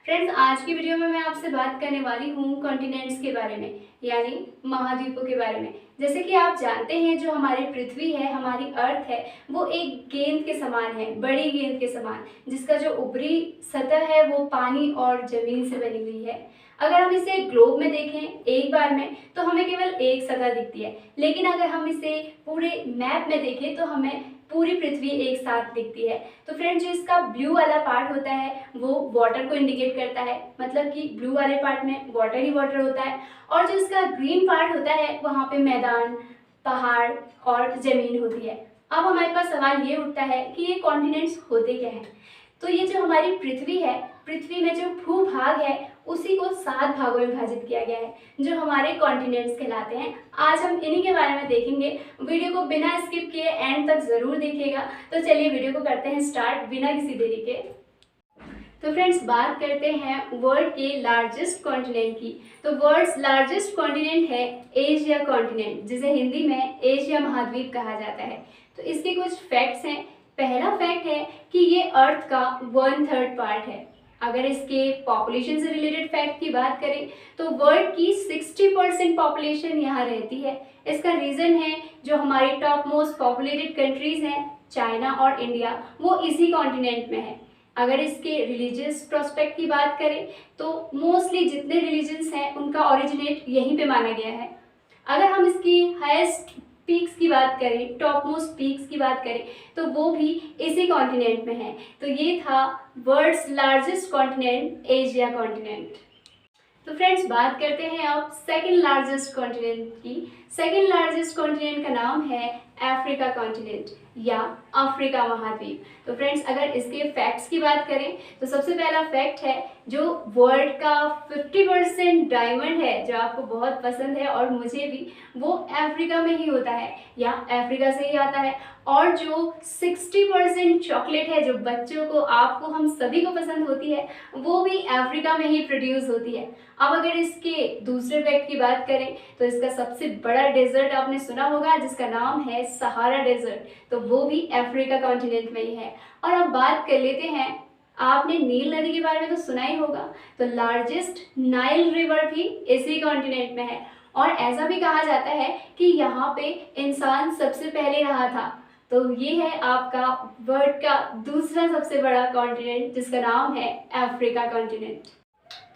Friends, आज की video में मैं आपसे बात करने वाली हूँ कॉन्टिनेंट्स के बारे में, यानी महाद्वीपों के बारे में। जैसे कि आप जानते हैं, जो हमारी पृथ्वी है, हमारी अर्थ है, वो एक गेंद के समान है, बड़ी गेंद के समान, जिसका जो ऊपरी सतह है वो पानी और जमीन से बनी हुई है। अगर हम इसे ग्लोब में देखें एक बार में, तो हमें केवल एक सतह दिखती है, लेकिन अगर हम इसे पूरे मैप में देखें तो हमें पूरी पृथ्वी एक साथ दिखती है। तो फ्रेंड्स, जो इसका ब्लू वाला पार्ट होता है वो वाटर को इंडिकेट करता है, मतलब कि ब्लू वाले पार्ट में वाटर ही वाटर होता है। और जो इसका ग्रीन पार्ट होता है वहाँ पे मैदान, पहाड़ और ज़मीन होती है। अब हमारे पास सवाल ये उठता है कि ये कॉन्टिनेंट्स होते क्या हैं। तो ये जो हमारी पृथ्वी है, पृथ्वी में जो भूभाग है उसी को 7 भागों में विभाजित किया गया है, जो हमारे कॉन्टिनेंट्स कहलाते हैं। आज हम इन्हीं के बारे में देखेंगे। वीडियो को बिना स्किप किए एंड तक ज़रूर देखिएगा। तो चलिए वीडियो को करते हैं स्टार्ट बिना किसी देरी के। तो फ्रेंड्स, बात करते हैं वर्ल्ड के लार्जेस्ट कॉन्टिनेंट की। तो वर्ल्ड्स लार्जेस्ट कॉन्टिनेंट है एशिया कॉन्टिनेंट, जिसे हिंदी में एशिया महाद्वीप कहा जाता है। तो इसके कुछ फैक्ट्स हैं। पहला फैक्ट है कि ये अर्थ का 1/3 पार्ट है। अगर इसके पॉपुलेशन से रिलेटेड फैक्ट की बात करें तो वर्ल्ड की 60% पॉपुलेशन यहाँ रहती है। इसका रीज़न है जो हमारी टॉप मोस्ट पॉपुलेटेड कंट्रीज़ हैं, चाइना और इंडिया, वो इसी कॉन्टिनेंट में है। अगर इसके रिलीजियस प्रोस्पेक्ट की बात करें तो मोस्टली जितने रिलीजन्स हैं उनका ओरिजिनेट यहीं पे माना गया है। अगर हम इसकी हाईएस्ट पीक्स की बात करें, टॉप मोस्ट पीक्स की बात करें, तो वो भी इसी कॉन्टिनेंट में है। तो ये था world's largest continent, Asia continent. तो फ्रेंड्स, बात करते हैं अब सेकंड लार्जेस्ट कॉन्टिनेंट की। सेकंड लार्जेस्ट कॉन्टिनेंट का नाम है अफ्रीका कॉन्टिनेंट या अफ्रीका महाद्वीप। तो फ्रेंड्स, अगर इसके फैक्ट्स की बात करें तो सबसे पहला फैक्ट है, जो वर्ल्ड का 50% डायमंड है, जो आपको बहुत पसंद है और मुझे भी, वो अफ्रीका में ही होता है या अफ्रीका से ही आता है। और जो 60% चॉकलेट है, जो बच्चों को, आपको, हम सभी को पसंद होती है, वो भी अफ्रीका में ही प्रोड्यूस होती है। अब अगर इसके दूसरे फैक्ट की बात करें तो इसका सबसे बड़ा डेजर्ट आपने सुना होगा, जिसका नाम है सहारा डेजर्ट, तो वो भी अफ्रीका कॉन्टिनेंट में ही है। और अब बात कर लेते हैं, आपने नील नदी के बारे में तो सुना ही होगा, तो लार्जेस्ट नाइल रिवर भी इसी कॉन्टिनेंट में है। और ऐसा भी कहा जाता है कि यहाँ पे इंसान सबसे पहले रहा था। तो ये है आपका वर्ल्ड का दूसरा सबसे बड़ा कॉन्टिनेंट, जिसका नाम है अफ्रीका कॉन्टिनेंट।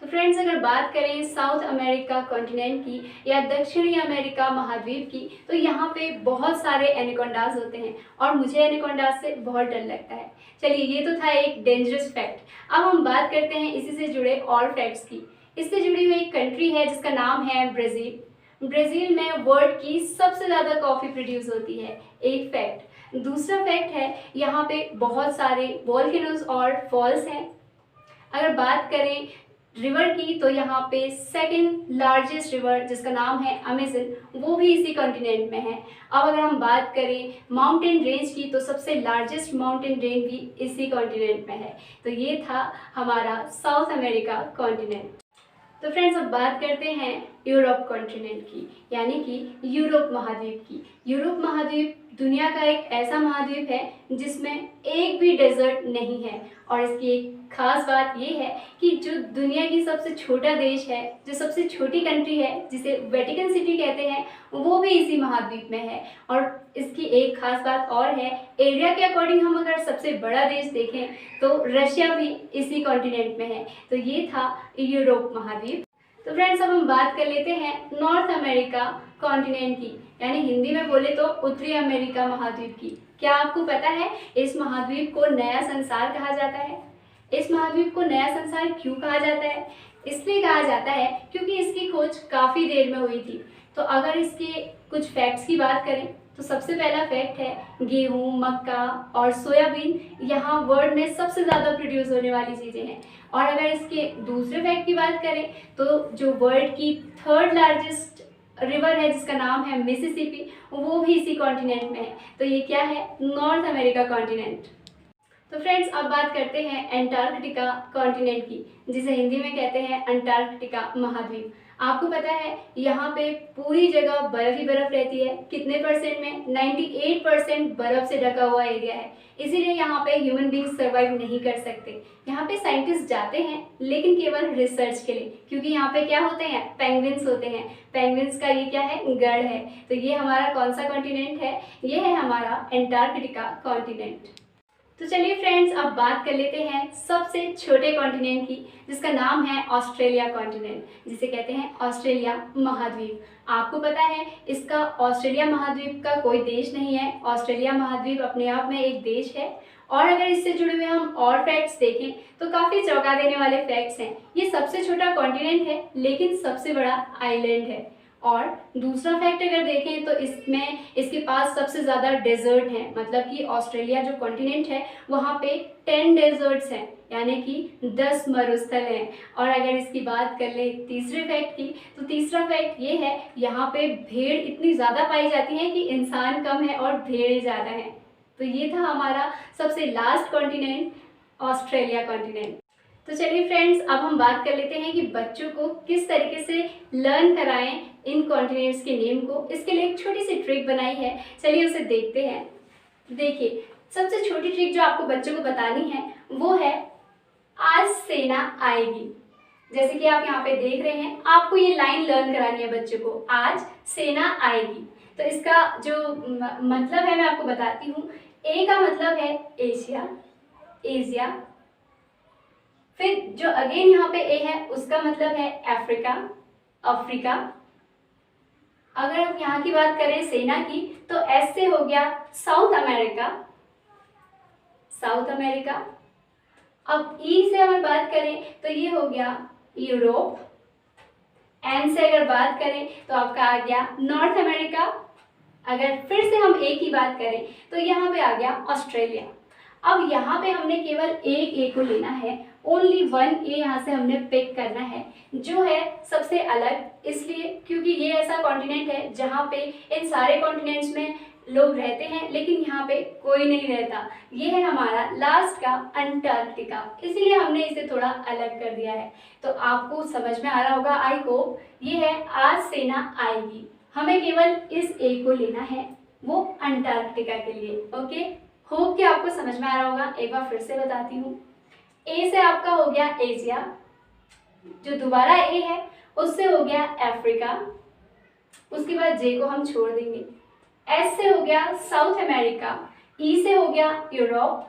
तो फ्रेंड्स, अगर बात करें साउथ अमेरिका कॉन्टिनेंट की या दक्षिणी अमेरिका महाद्वीप की, तो यहाँ पे बहुत सारे एनाकोंडाज होते हैं और मुझे एनाकोंडाज से बहुत डर लगता है। चलिए, ये तो था एक डेंजरस फैक्ट। अब हम बात करते हैं इसी से जुड़े और फैक्ट्स की। इससे जुड़ी हुई एक कंट्री है जिसका नाम है ब्राज़ील। ब्राज़ील में वर्ल्ड की सबसे ज़्यादा कॉफ़ी प्रोड्यूस होती है, एक फैक्ट। दूसरा फैक्ट है, यहाँ पे बहुत सारे वॉल्केनोज और फॉल्स हैं। अगर बात करें रिवर की, तो यहाँ पे सेकंड लार्जेस्ट रिवर, जिसका नाम है अमेजन, वो भी इसी कॉन्टिनेंट में है। अब अगर हम बात करें माउंटेन रेंज की, तो सबसे लार्जेस्ट माउंटेन रेंज भी इसी कॉन्टिनेंट में है। तो ये था हमारा साउथ अमेरिका कॉन्टिनेंट। तो फ्रेंड्स, अब बात करते हैं यूरोप कॉन्टिनेंट की, यानी कि यूरोप महाद्वीप की। यूरोप महाद्वीप दुनिया का एक ऐसा महाद्वीप है जिसमें एक भी डेजर्ट नहीं है। और इसकी एक खास बात ये है कि जो दुनिया की सबसे छोटा देश है, जो सबसे छोटी कंट्री है, जिसे वेटिकन सिटी कहते हैं, वो भी इसी महाद्वीप में है। और इसकी एक खास बात और है, एरिया के अकॉर्डिंग हम अगर सबसे बड़ा देश देखें तो रशिया भी इसी कॉन्टिनेंट में है। तो ये था यूरोप महाद्वीप। तो फ्रेंड्स, अब हम बात कर लेते हैं नॉर्थ अमेरिका कॉन्टिनेंट की, यानी हिंदी में बोले तो उत्तरी अमेरिका महाद्वीप की। क्या आपको पता है इस महाद्वीप को नया संसार कहा जाता है? इस महाद्वीप को नया संसार क्यों कहा जाता है? इसलिए कहा जाता है क्योंकि इसकी खोज काफ़ी देर में हुई थी। तो अगर इसके कुछ फैक्ट्स की बात करें तो सबसे पहला फैक्ट है, गेहूँ, मक्का और सोयाबीन यहाँ वर्ल्ड में सबसे ज़्यादा प्रोड्यूस होने वाली चीज़ें हैं। और अगर इसके दूसरे फैक्ट की बात करें तो जो वर्ल्ड की थर्ड लार्जेस्ट रिवर है, जिसका नाम है मिसिसिपी, वो भी इसी कॉन्टिनेंट में है। तो ये क्या है? North America continent. तो फ्रेंड्स अब बात करते हैं एंटार्कटिका कॉन्टिनेंट की, जिसे हिंदी में कहते हैं अंटार्कटिका महाद्वीप। आपको पता है यहाँ पे पूरी जगह बर्फ ही बर्फ रहती है। कितने परसेंट में? 98% बर्फ से ढका हुआ एरिया है। इसीलिए यहाँ पे ह्यूमन बींग्स सर्वाइव नहीं कर सकते। यहाँ पे साइंटिस्ट जाते हैं लेकिन केवल रिसर्च के लिए, क्योंकि यहाँ पे क्या होते हैं? पेंगुइन्स होते हैं। पेंगुइन्स का ये क्या है? गढ़ है। तो ये हमारा कौन सा कॉन्टिनेंट है? ये है हमारा एंटार्कटिका कॉन्टिनेंट। तो चलिए फ्रेंड्स अब बात कर लेते हैं सबसे छोटे कॉन्टिनेंट की, जिसका नाम है ऑस्ट्रेलिया कॉन्टिनेंट, जिसे कहते हैं ऑस्ट्रेलिया महाद्वीप। आपको पता है इसका ऑस्ट्रेलिया महाद्वीप का कोई देश नहीं है। ऑस्ट्रेलिया महाद्वीप अपने आप में एक देश है। और अगर इससे जुड़े हुए हम और फैक्ट्स देखें तो काफ़ी चौंका देने वाले फैक्ट्स हैं। ये सबसे छोटा कॉन्टिनेंट है लेकिन सबसे बड़ा आइलैंड है। और दूसरा फैक्ट अगर देखें तो इसमें इसके पास सबसे ज़्यादा डेजर्ट हैं, मतलब कि ऑस्ट्रेलिया जो कॉन्टिनेंट है वहाँ पे 10 डेजर्ट्स हैं, यानी कि 10 मरुस्थल हैं। और अगर इसकी बात कर ले तीसरे फैक्ट की, तो तीसरा फैक्ट ये है यहाँ पे भेड़ इतनी ज़्यादा पाई जाती हैं कि इंसान कम है और भेड़ें ज़्यादा हैं। तो ये था हमारा सबसे लास्ट कॉन्टिनेंट, ऑस्ट्रेलिया कॉन्टिनेंट। तो चलिए फ्रेंड्स अब हम बात कर लेते हैं कि बच्चों को किस तरीके से लर्न कराएं इन कॉन्टिनेंट्स के नेम को। इसके लिए एक छोटी सी ट्रिक बनाई है, चलिए उसे देखते हैं। देखिए सबसे छोटी ट्रिक जो आपको बच्चों को बतानी है वो है आज सेना आएगी। जैसे कि आप यहाँ पे देख रहे हैं, आपको ये लाइन लर्न करानी है बच्चों को, आज सेना आएगी। तो इसका जो मतलब है मैं आपको बताती हूँ। ए का मतलब है एशिया, एशिया। फिर जो अगेन यहाँ पे ए है उसका मतलब है अफ्रीका, अफ्रीका। अगर हम यहाँ की बात करें सेना की, तो एस से हो गया साउथ अमेरिका, साउथ अमेरिका। अब ई से अगर बात करें तो ये हो गया यूरोप। एन से अगर बात करें तो आपका आ गया नॉर्थ अमेरिका। अगर फिर से हम ए की बात करें तो यहाँ पे आ गया ऑस्ट्रेलिया। अब यहाँ पे हमने केवल एक ए को लेना है, ओनली वन ए यहाँ से हमने पिक करना है, जो है सबसे अलग, इसलिए क्योंकि ये ऐसा कॉन्टिनेंट है जहाँ पे इन सारे कॉन्टिनेंट्स में लोग रहते हैं लेकिन यहाँ पे कोई नहीं रहता। ये है हमारा लास्ट का अंटार्कटिका, इसलिए हमने इसे थोड़ा अलग कर दिया है। तो आपको समझ में आ रहा होगा, आई होप। ये है आज सेना आएगी, हमें केवल इस ए को लेना है, वो अंटार्कटिका के लिए। ओके, होप कि आपको समझ में आ रहा होगा। एक बार फिर से बताती हूँ। ए से आपका हो गया एशिया, जो दोबारा ए है उससे हो गया अफ्रीका, उसके बाद जे को हम छोड़ देंगे। एस से हो गया साउथ अमेरिका, ई से हो गया यूरोप,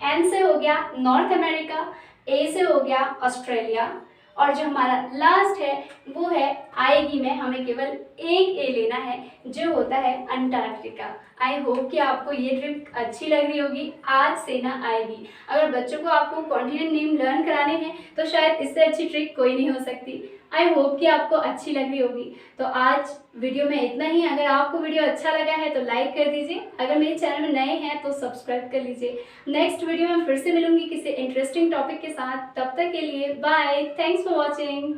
एन से हो गया नॉर्थ अमेरिका, ए से हो गया ऑस्ट्रेलिया, और जो हमारा लास्ट है वो है आएगी में हमें केवल एक ए लेना है, जो होता है अंटार्कटिका। आई होप कि आपको ये ट्रिक अच्छी लग रही होगी, आज सेना आएगी। अगर बच्चों को आपको कॉन्टिनेंट नेम लर्न कराने हैं तो शायद इससे अच्छी ट्रिक कोई नहीं हो सकती। आई होप कि आपको अच्छी लग रही होगी। तो आज वीडियो में इतना ही। अगर आपको वीडियो अच्छा लगा है तो लाइक कर दीजिए, अगर मेरे चैनल में नए हैं तो सब्सक्राइब कर लीजिए। नेक्स्ट वीडियो में फिर से मिलूंगी किसी इंटरेस्टिंग टॉपिक के साथ। तब तक के लिए बाय, थैंक्स फॉर वॉचिंग।